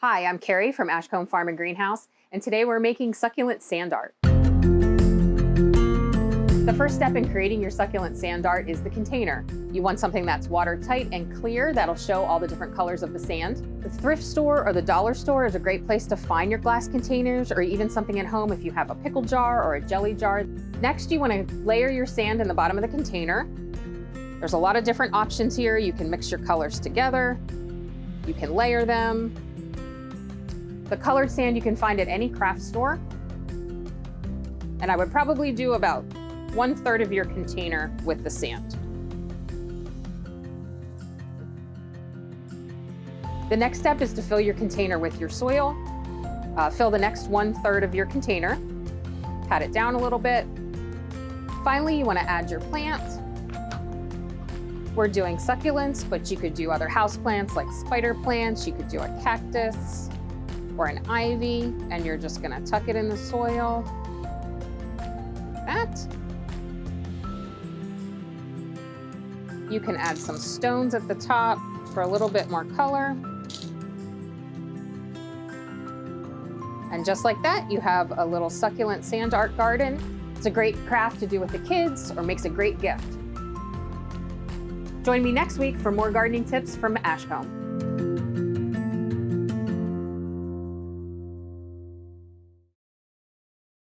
Hi, I'm Kerri from Ashcombe Farm and Greenhouse, and today we're making succulent sand art. The first step in creating your succulent sand art is the container. You want something that's watertight and clear that'll show all the different colors of the sand. The thrift store or the dollar store is a great place to find your glass containers, or even something at home if you have a pickle jar or a jelly jar. Next, you want to layer your sand in the bottom of the container. There's a lot of different options here. You can mix your colors together. You can layer them. The colored sand you can find at any craft store. And I would probably do about 1/3 of your container with the sand. The next step is to fill your container with your soil. Fill the next 1/3 of your container. Pat it down a little bit. Finally, you want to add your plant. We're doing succulents, but you could do other house plants like spider plants. You could do a cactus or an ivy, and you're just going to tuck it in the soil. Like that. You can add some stones at the top for a little bit more color. And just like that, you have a little succulent sand art garden. It's a great craft to do with the kids or makes a great gift. Join me next week for more gardening tips from Ashcombe.